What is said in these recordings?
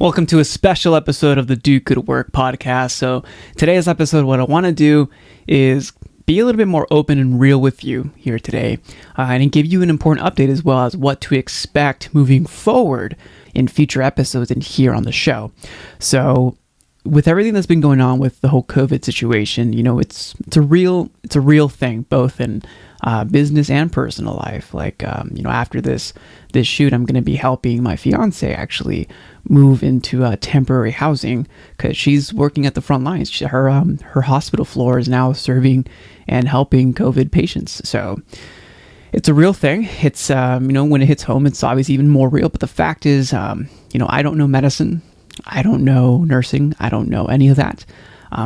Welcome to a special episode of the Do Good Work podcast. So today's episode, what I want to do is be a little bit more open and real with you here today and give you an important update as well as what to expect moving forward in future episodes and here on the show. So with everything that's been going on with the whole COVID situation, you know, it's a real thing, both in business and personal life. Like, after this shoot, I'm going to be helping my fiance actually move into temporary housing because she's working at the front lines. Her hospital floor is now serving and helping COVID patients. So it's a real thing. It's, when it hits home, it's obviously even more real. But the fact is, I don't know medicine. I don't know nursing. I don't know any of that.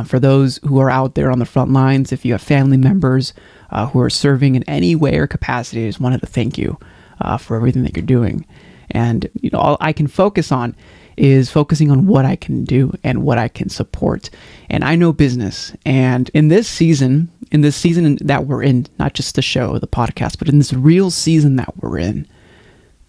For those who are out there on the front lines, if you have family members who are serving in any way or capacity, I just wanted to thank you for everything that you're doing. And, all I can focus on is focusing on what I can do and what I can support. And I know business. And in this season that we're in, not just the show, the podcast, but in this real season that we're in,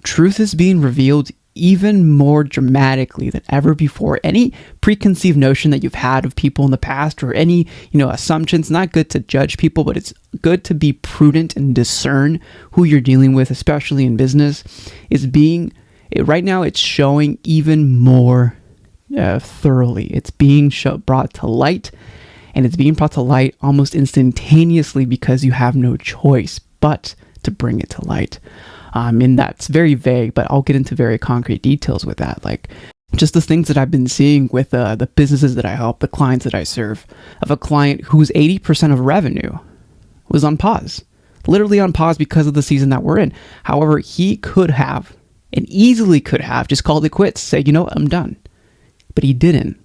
truth is being revealed even more dramatically than ever before. Any preconceived notion that you've had of people in the past or any, assumptions, not good to judge people, but it's good to be prudent and discern who you're dealing with, especially in business, right now it's showing even more thoroughly. It's being brought to light, and it's being brought to light almost instantaneously because you have no choice but to bring it to light. And that's very vague, but I'll get into very concrete details with that. Like just the things that I've been seeing with the businesses that I help, the clients that I serve, of a client whose 80% of revenue was on pause, literally on pause because of the season that we're in. However, he could have and easily could have just called it quits, say, I'm done. But he didn't.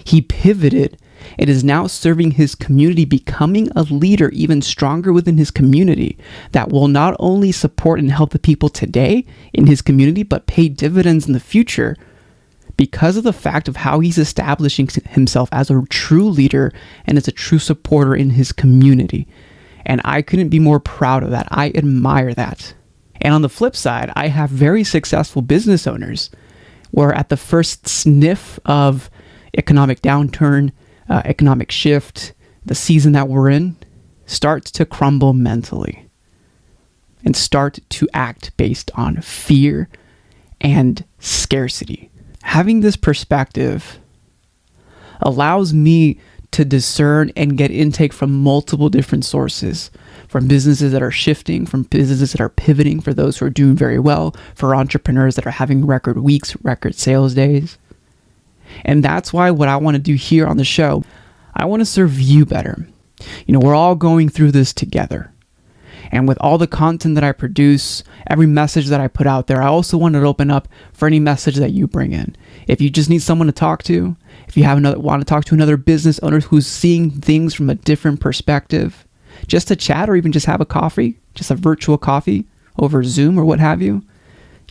He pivoted and is now serving his community, becoming a leader even stronger within his community that will not only support and help the people today in his community, but pay dividends in the future because of the fact of how he's establishing himself as a true leader and as a true supporter in his community. And I couldn't be more proud of that. I admire that. And on the flip side, I have very successful business owners where at the first sniff of economic downturn, economic shift, the season that we're in, starts to crumble mentally and start to act based on fear and scarcity. Having this perspective allows me to discern and get intake from multiple different sources, from businesses that are shifting, from businesses that are pivoting, for those who are doing very well, for entrepreneurs that are having record weeks, record sales days. And that's why what I want to do here on the show, I want to serve you better. We're all going through this together. And with all the content that I produce, every message that I put out there, I also want to open up for any message that you bring in. If you just need someone to talk to, if you want to talk to another business owner who's seeing things from a different perspective, just to chat or even just have a coffee, just a virtual coffee over Zoom or what have you,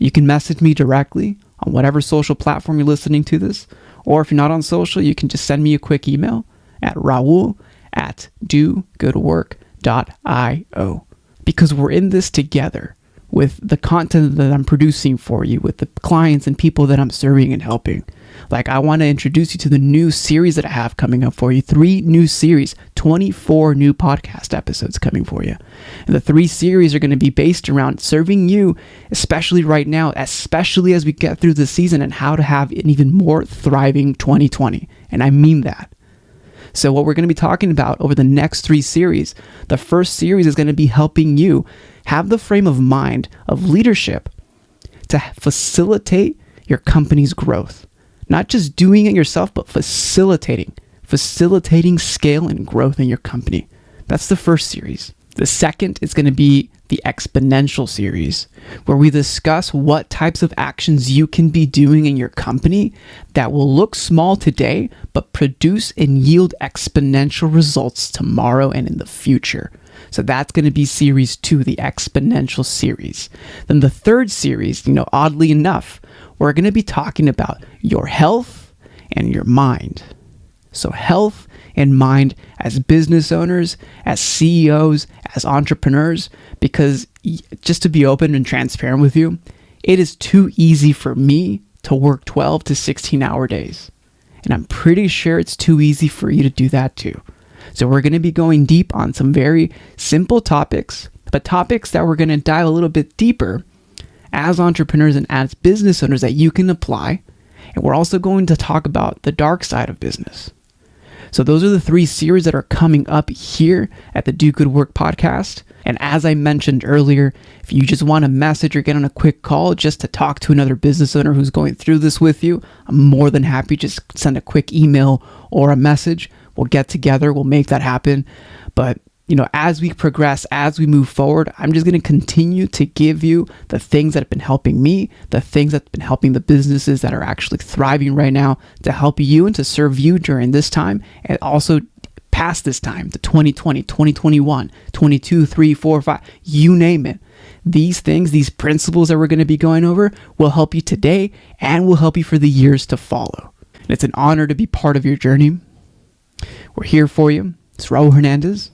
you can message me directly on whatever social platform you're listening to this. Or if you're not on social, you can just send me a quick email at raul@dogoodwork.io. Because we're in this together with the content that I'm producing for you, with the clients and people that I'm serving and helping. Like, I want to introduce you to the new series that I have coming up for you. 3 new series, 24 new podcast episodes coming for you. And the 3 series are going to be based around serving you, especially right now, especially as we get through the season, and how to have an even more thriving 2020. And I mean that. So what we're going to be talking about over the next 3 series, the first series is going to be helping you have the frame of mind of leadership to facilitate your company's growth. Not just doing it yourself, but facilitating scale and growth in your company. That's the first series. The second is going to be the exponential series, where we discuss what types of actions you can be doing in your company that will look small today, but produce and yield exponential results tomorrow and in the future. So that's going to be series 2, the exponential series. Then the third series, oddly enough, we're going to be talking about your health and your mind. So health and mind as business owners, as CEOs, as entrepreneurs, because just to be open and transparent with you, it is too easy for me to work 12 to 16-hour days. And I'm pretty sure it's too easy for you to do that too. So we're going to be going deep on some very simple topics, but topics that we're going to dive a little bit deeper as entrepreneurs and as business owners that you can apply. And we're also going to talk about the dark side of business. So those are the 3 series that are coming up here at the Do Good Work podcast. And as I mentioned earlier, if you just want a message or get on a quick call just to talk to another business owner who's going through this with you, I'm more than happy. Just send a quick email or a message. We'll get together. We'll make that happen. But as we progress, as we move forward, I'm just going to continue to give you the things that have been helping me, the things that have been helping the businesses that are actually thriving right now, to help you and to serve you during this time, and also past this time, to 2020, 2021, 22, 3, 4, 5, you name it. These things, these principles that we're going to be going over will help you today and will help you for the years to follow. And it's an honor to be part of your journey. We're here for you. It's Raul Hernandez.